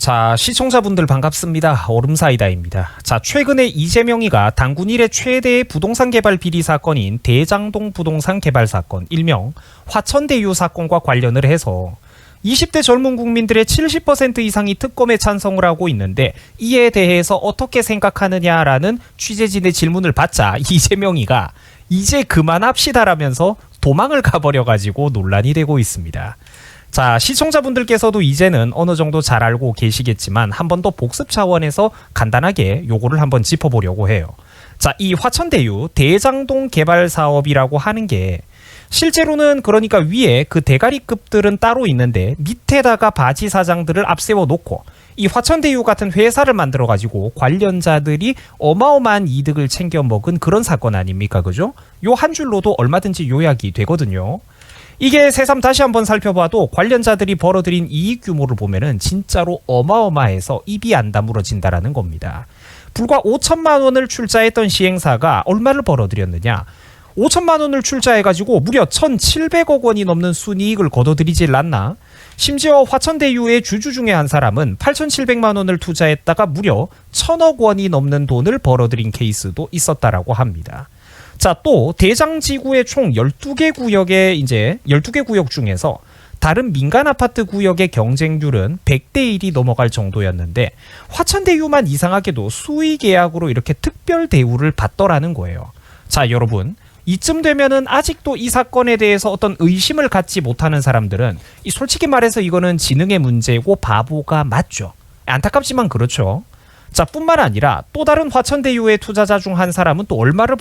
자, 시청자분들 반갑습니다. 얼음사이다입니다. 자, 최근에 이재명이가 당군 일의 최대의 부동산 개발 비리 사건인 대장동 부동산 개발 사건, 일명 화천대유 사건과 관련을 해서 20대 젊은 국민들의 70% 이상이 특검에 찬성을 하고 있는데 이에 대해서 어떻게 생각하느냐라는 취재진의 질문을 받자 이재명이가 이제 그만합시다라면서 도망을 가버려가지고 논란이 되고 있습니다. 자, 시청자분들께서도 이제는 어느 정도 잘 알고 계시겠지만 한 번 더 복습 차원에서 간단하게 요거를 한번 짚어보려고 해요. 자, 이 화천대유 대장동 개발 사업이라고 하는 게 실제로는 그러니까 위에 그 대가리급들은 따로 있는데 밑에다가 바지 사장들을 앞세워 놓고 이 화천대유 같은 회사를 만들어 가지고 관련자들이 어마어마한 이득을 챙겨 먹은 그런 사건 아닙니까? 그죠? 요 한 줄로도 얼마든지 요약이 되거든요. 이게 새삼 다시 한번 살펴봐도 관련자들이 벌어들인 이익 규모를 보면은 진짜로 어마어마해서 입이 안 다물어진다라는 겁니다. 불과 5천만 원을 출자했던 시행사가 얼마를 벌어들였느냐? 5천만 원을 출자해가지고 무려 1,700억 원이 넘는 순이익을 거둬들이질 않나? 심지어 화천대유의 주주 중에 한 사람은 8,700만 원을 투자했다가 무려 1,000억 원이 넘는 돈을 벌어들인 케이스도 있었다라고 합니다. 자, 또 대장지구의 총 12개 구역의 이제 12개 구역 중에서 다른 민간 아파트 구역의 경쟁률은 100대 1이 넘어갈 정도였는데 화천대유만 이상하게도 수의 계약으로 이렇게 특별 대우를 받더라는 거예요. 자, 여러분, 이쯤 되면은 아직도 이 사건에 대해서 어떤 의심을 갖지 못하는 사람들은 솔직히 말해서 이거는 지능의 문제고 바보가 맞죠. 안타깝지만 그렇죠. 자, 뿐만 아니라 또 다른 화천대유의 투자자 중 한 사람은 또 얼마를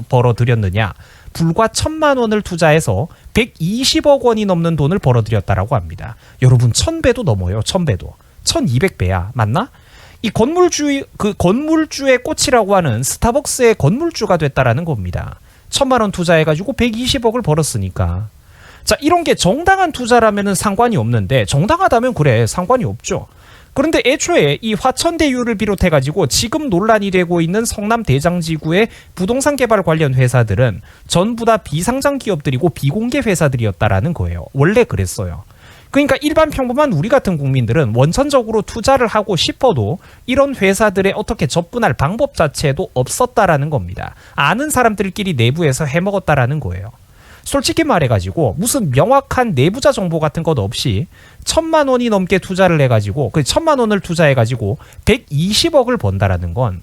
벌어들였느냐? 불과 1,000만 원을 투자해서 120억 원이 넘는 돈을 벌어들였다라고 합니다. 여러분, 1,000배도 넘어요. 1,000배도. 1,200배야. 맞나? 이 건물주의 꽃이라고 하는 스타벅스의 건물주가 됐다라는 겁니다. 1,000만 원 투자해가지고 120억을 벌었으니까. 자, 이런 게 정당한 투자라면은 상관이 없는데 정당하다면 그래, 상관이 없죠. 그런데 애초에 이 화천대유를 비롯해가지고 지금 논란이 되고 있는 성남 대장지구의 부동산 개발 관련 회사들은 전부 다 비상장 기업들이고 비공개 회사들이었다라는 거예요. 원래 그랬어요. 그러니까 일반 평범한 우리 같은 국민들은 원천적으로 투자를 하고 싶어도 이런 회사들에 어떻게 접근할 방법 자체도 없었다라는 겁니다. 아는 사람들끼리 내부에서 해먹었다라는 거예요. 솔직히 말해가지고 무슨 명확한 내부자 정보 같은 것 없이 1,000만 원이 넘게 투자를 해가지고 그 1,000만 원을 투자해가지고 120억을 번다라는 건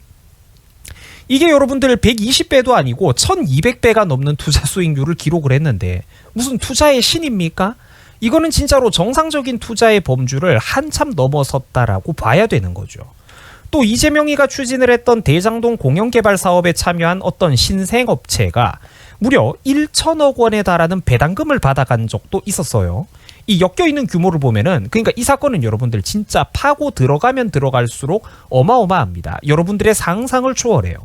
이게 여러분들 120배도 아니고 1,200배가 넘는 투자 수익률을 기록을 했는데 무슨 투자의 신입니까? 이거는 진짜로 정상적인 투자의 범주를 한참 넘어섰다라고 봐야 되는 거죠. 또 이재명이가 추진을 했던 대장동 공영개발 사업에 참여한 어떤 신생업체가 무려 1,000억 원에 달하는 배당금을 받아간 적도 있었어요. 이 엮여있는 규모를 보면은 그러니까 이 사건은 여러분들 진짜 파고 들어가면 들어갈수록 어마어마합니다. 여러분들의 상상을 초월해요.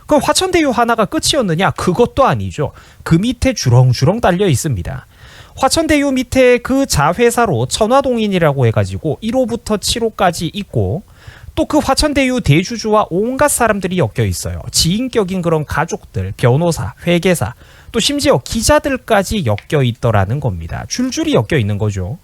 그럼 화천대유 하나가 끝이었느냐? 그것도 아니죠. 그 밑에 주렁주렁 달려 있습니다. 화천대유 밑에 그 자회사로 천화동인이라고 해가지고 1호부터 7호까지 있고 또 그 화천대유 대주주와 온갖 사람들이 엮여 있어요. 지인격인 그런 가족들, 변호사, 회계사, 또 심지어 기자들까지 엮여 있더라는 겁니다. 줄줄이 엮여 있는 거죠.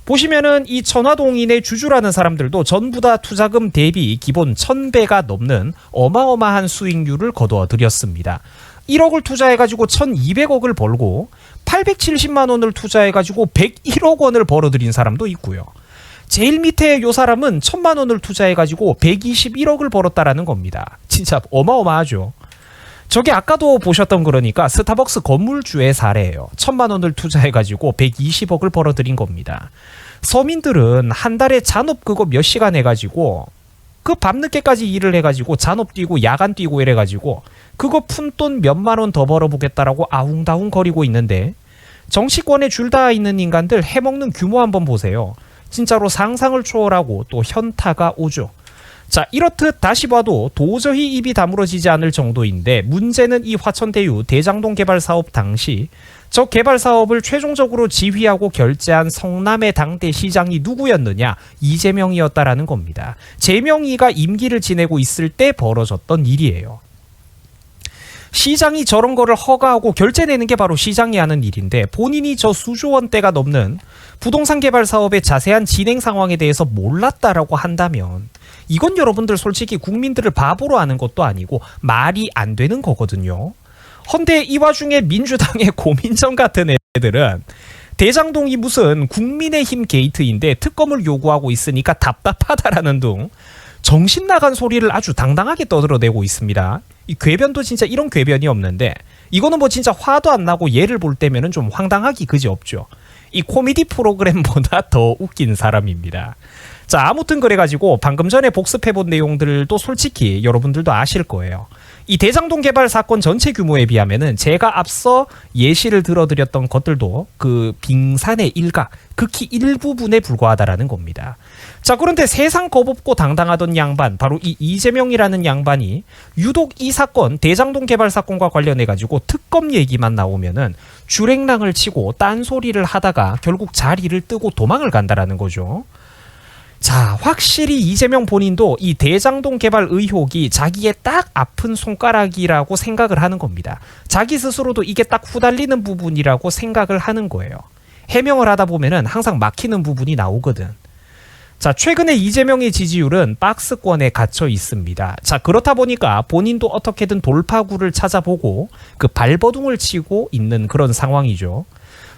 보시면은 이 천화동인의 주주라는 사람들도 전부 다 투자금 대비 기본 1,000배가 넘는 어마어마한 수익률을 거둬들였습니다. 1억을 투자해가지고 1,200억을 벌고 870만 원을 투자해가지고 101억 원을 벌어들인 사람도 있고요. 제일 밑에 요 사람은 1,000만 원을 투자해가지고 121억을 벌었다라는 겁니다. 진짜 어마어마하죠. 저게 아까도 보셨던 그러니까 스타벅스 건물주의 사례예요. 1,000만 원을 투자해가지고 120억을 벌어들인 겁니다. 서민들은 한 달에 잔업 그거 몇 시간 해가지고 그 밤늦게까지 일을 해가지고 잔업 뛰고 야간 뛰고 이래가지고 그거 푼돈 몇만 원 더 벌어보겠다라고 아웅다웅 거리고 있는데 정치권에 줄 다 있는 인간들 해먹는 규모 한번 보세요. 진짜로 상상을 초월하고 또 현타가 오죠. 자, 이렇듯 다시 봐도 도저히 입이 다물어지지 않을 정도인데 문제는 이 화천대유 대장동 개발 사업 당시 저 개발 사업을 최종적으로 지휘하고 결재한 성남의 당대 시장이 누구였느냐? 이재명이었다라는 겁니다. 재명이가 임기를 지내고 있을 때 벌어졌던 일이에요. 시장이 저런 거를 허가하고 결제 내는 게 바로 시장이 하는 일인데 본인이 저 수조 원대가 넘는 부동산 개발 사업의 자세한 진행 상황에 대해서 몰랐다라고 한다면 이건 여러분들 솔직히 국민들을 바보로 하는 것도 아니고 말이 안 되는 거거든요. 헌데 이 와중에 민주당의 고민정 같은 애들은 대장동이 무슨 국민의힘 게이트인데 특검을 요구하고 있으니까 답답하다라는 둥 정신 나간 소리를 아주 당당하게 떠들어대고 있습니다. 이 궤변도 진짜 이런 궤변이 없는데 이거는 뭐 진짜 화도 안 나고 예를 볼 때면은 좀 황당하기 그지없죠. 이 코미디 프로그램보다 더 웃긴 사람입니다. 자, 아무튼 그래가지고 방금 전에 복습해본 내용들도 솔직히 여러분들도 아실 거예요. 이 대장동 개발 사건 전체 규모에 비하면은 제가 앞서 예시를 들어드렸던 것들도 그 빙산의 일각, 극히 일부분에 불과하다라는 겁니다. 자, 그런데 세상 겁없고 당당하던 양반, 바로 이 이재명이라는 양반이 유독 이 사건, 대장동 개발 사건과 관련해가지고 특검 얘기만 나오면은 주랭랑을 치고 딴소리를 하다가 결국 자리를 뜨고 도망을 간다라는 거죠. 자, 확실히 이재명 본인도 이 대장동 개발 의혹이 자기의 딱 아픈 손가락이라고 생각을 하는 겁니다. 자기 스스로도 이게 딱 후달리는 부분이라고 생각을 하는 거예요. 해명을 하다 보면은 항상 막히는 부분이 나오거든. 자, 최근에 이재명의 지지율은 박스권에 갇혀 있습니다. 자, 그렇다 보니까 본인도 어떻게든 돌파구를 찾아보고 그 발버둥을 치고 있는 그런 상황이죠.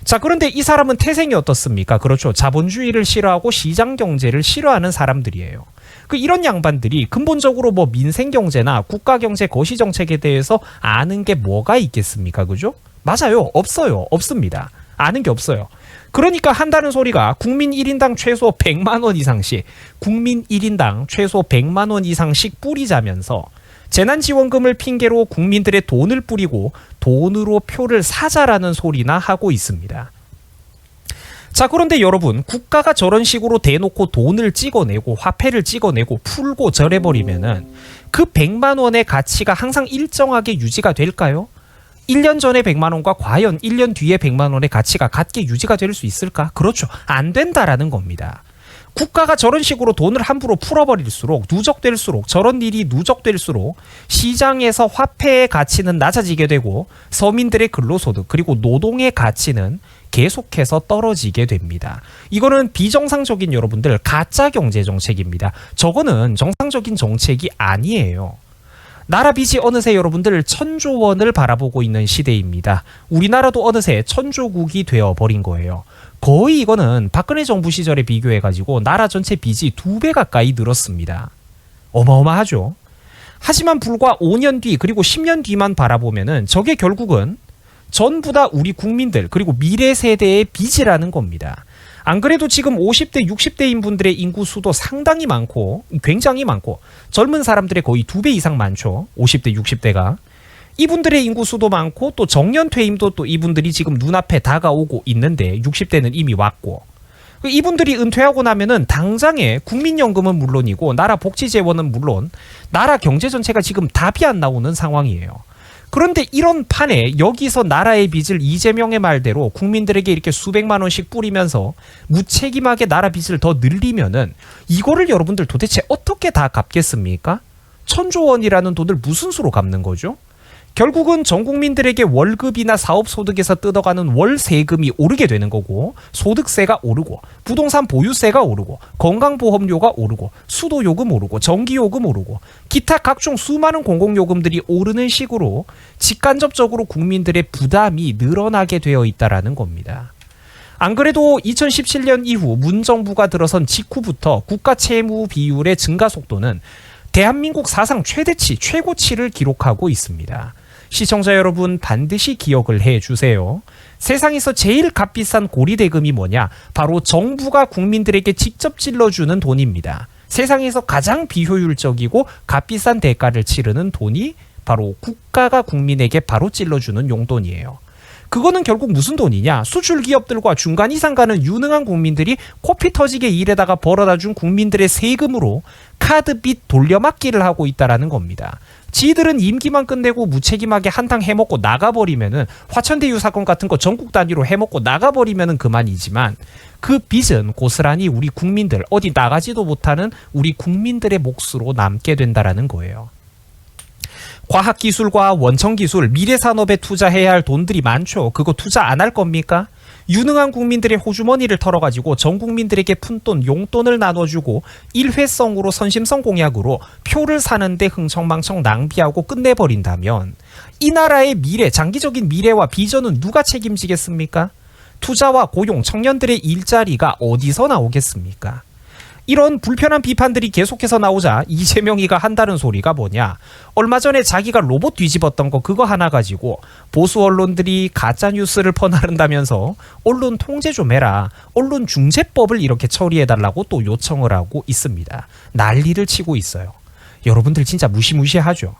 자, 그런데 이 사람은 태생이 어떻습니까? 그렇죠. 자본주의를 싫어하고 시장 경제를 싫어하는 사람들이에요. 그 이런 양반들이 근본적으로 뭐 민생 경제나 국가 경제 거시 정책에 대해서 아는 게 뭐가 있겠습니까? 그죠? 맞아요. 없어요. 없습니다. 아는 게 없어요. 그러니까 한다는 소리가 국민 1인당 최소 100만 원 이상씩, 국민 1인당 최소 100만 원 이상씩 뿌리자면서 재난지원금을 핑계로 국민들의 돈을 뿌리고 돈으로 표를 사자라는 소리나 하고 있습니다. 자, 그런데 여러분, 국가가 저런 식으로 대놓고 돈을 찍어내고 화폐를 찍어내고 풀고 절해버리면은 그 100만 원의 가치가 항상 일정하게 유지가 될까요? 1년 전에 100만 원과 과연 1년 뒤에 100만 원의 가치가 같게 유지가 될 수 있을까? 그렇죠. 안 된다라는 겁니다. 국가가 저런 식으로 돈을 함부로 풀어버릴수록 누적될수록 저런 일이 누적될수록 시장에서 화폐의 가치는 낮아지게 되고 서민들의 근로소득 그리고 노동의 가치는 계속해서 떨어지게 됩니다. 이거는 비정상적인 여러분들 가짜 경제 정책입니다. 저거는 정상적인 정책이 아니에요. 나라 빚이 어느새 여러분들 1000조 원을 바라보고 있는 시대입니다. 우리나라도 어느새 천조국이 되어버린 거예요. 거의 이거는 박근혜 정부 시절에 비교해가지고 나라 전체 빚이 2배 가까이 늘었습니다. 어마어마하죠. 하지만 불과 5년 뒤 그리고 10년 뒤만 바라보면은 저게 결국은 전부 다 우리 국민들 그리고 미래 세대의 빚이라는 겁니다. 안 그래도 지금 50대, 60대인 분들의 인구 수도 상당히 많고 굉장히 많고 젊은 사람들의 거의 2배 이상 많죠. 50대, 60대가. 이분들의 인구 수도 많고 또 정년 퇴임도 또 이분들이 지금 눈앞에 다가오고 있는데 60대는 이미 왔고 이분들이 은퇴하고 나면은 당장에 국민연금은 물론이고 나라 복지재원은 물론 나라 경제 전체가 지금 답이 안 나오는 상황이에요. 그런데 이런 판에 여기서 나라의 빚을 이재명의 말대로 국민들에게 이렇게 수백만 원씩 뿌리면서 무책임하게 나라 빚을 더 늘리면은 이거를 여러분들 도대체 어떻게 다 갚겠습니까? 1000조 원이라는 돈을 무슨 수로 갚는 거죠? 결국은 전 국민들에게 월급이나 사업소득에서 뜯어가는 월 세금이 오르게 되는 거고 소득세가 오르고 부동산 보유세가 오르고 건강보험료가 오르고 수도요금 오르고 전기요금 오르고 기타 각종 수많은 공공요금들이 오르는 식으로 직간접적으로 국민들의 부담이 늘어나게 되어 있다는 겁니다. 안 그래도 2017년 이후 문 정부가 들어선 직후부터 국가 채무 비율의 증가 속도는 대한민국 사상 최대치, 최고치를 기록하고 있습니다. 시청자 여러분 반드시 기억을 해주세요. 세상에서 제일 값비싼 고리대금이 뭐냐? 바로 정부가 국민들에게 직접 찔러주는 돈입니다. 세상에서 가장 비효율적이고 값비싼 대가를 치르는 돈이 바로 국가가 국민에게 바로 찔러주는 용돈이에요. 그거는 결국 무슨 돈이냐? 수출 기업들과 중간 이상 가는 유능한 국민들이 코피 터지게 일에다가 벌어다 준 국민들의 세금으로 카드빚 돌려막기를 하고 있다라는 겁니다. 지들은 임기만 끝내고 무책임하게 한탕 해먹고 나가버리면은 화천대유 사건 같은 거 전국 단위로 해먹고 나가버리면은 그만이지만 그 빚은 고스란히 우리 국민들 어디 나가지도 못하는 우리 국민들의 몫으로 남게 된다라는 거예요. 과학기술과 원천기술, 미래산업에 투자해야 할 돈들이 많죠. 그거 투자 안 할 겁니까? 유능한 국민들의 호주머니를 털어가지고 전 국민들에게 푼돈, 용돈을 나눠주고 일회성으로 선심성 공약으로 표를 사는데 흥청망청 낭비하고 끝내버린다면 이 나라의 미래, 장기적인 미래와 비전은 누가 책임지겠습니까? 투자와 고용, 청년들의 일자리가 어디서 나오겠습니까? 이런 불편한 비판들이 계속해서 나오자 이재명이가 한다는 소리가 뭐냐. 얼마 전에 자기가 로봇 뒤집었던 거 그거 하나 가지고 보수 언론들이 가짜뉴스를 퍼나른다면서 언론 통제 좀 해라. 언론중재법을 이렇게 처리해달라고 또 요청을 하고 있습니다. 난리를 치고 있어요. 여러분들 진짜 무시무시하죠.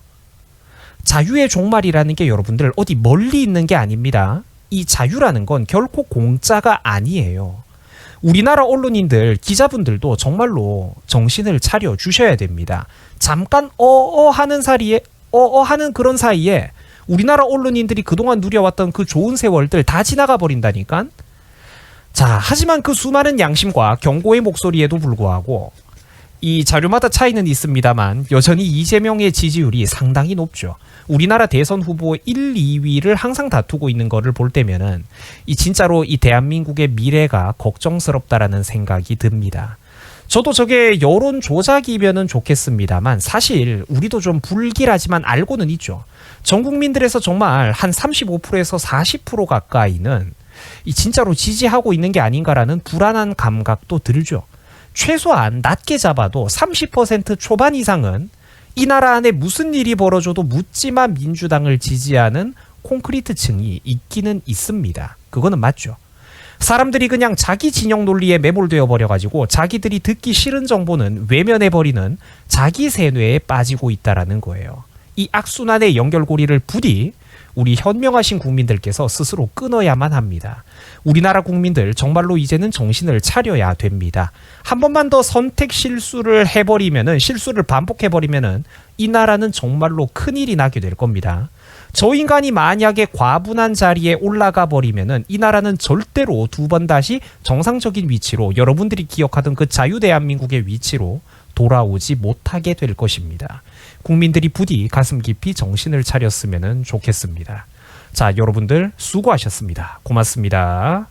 자유의 종말이라는 게 여러분들 어디 멀리 있는 게 아닙니다. 이 자유라는 건 결코 공짜가 아니에요. 우리나라 언론인들, 기자분들도 정말로 정신을 차려 주셔야 됩니다. 잠깐 하는 그런 사이에 우리나라 언론인들이 그동안 누려왔던 그 좋은 세월들 다 지나가 버린다니까. 자, 하지만 그 수많은 양심과 경고의 목소리에도 불구하고 이 자료마다 차이는 있습니다만 여전히 이재명의 지지율이 상당히 높죠. 우리나라 대선 후보 1, 2위를 항상 다투고 있는 거를 볼 때면은 이 진짜로 이 대한민국의 미래가 걱정스럽다라는 생각이 듭니다. 저도 저게 여론 조작이면은 좋겠습니다만 사실 우리도 좀 불길하지만 알고는 있죠. 전 국민들에서 정말 한 35%에서 40% 가까이는 이 진짜로 지지하고 있는 게 아닌가라는 불안한 감각도 들죠. 최소한 낮게 잡아도 30% 초반 이상은 이 나라 안에 무슨 일이 벌어져도 묻지마 민주당을 지지하는 콘크리트층이 있기는 있습니다. 그거는 맞죠. 사람들이 그냥 자기 진영 논리에 매몰되어 버려가지고 자기들이 듣기 싫은 정보는 외면해버리는 자기 세뇌에 빠지고 있다라는 거예요. 이 악순환의 연결고리를 부디 우리 현명하신 국민들께서 스스로 끊어야만 합니다. 우리나라 국민들 정말로 이제는 정신을 차려야 됩니다. 한 번만 더 선택 실수를 해버리면은, 실수를 반복해버리면은 이 나라는 정말로 큰일이 나게 될 겁니다. 저 인간이 만약에 과분한 자리에 올라가 버리면은 이 나라는 절대로 두 번 다시 정상적인 위치로, 여러분들이 기억하던 그 자유 대한민국의 위치로 돌아오지 못하게 될 것입니다. 국민들이 부디 가슴 깊이 정신을 차렸으면 좋겠습니다. 자, 여러분들 수고하셨습니다. 고맙습니다.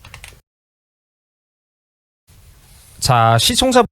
자, 시청자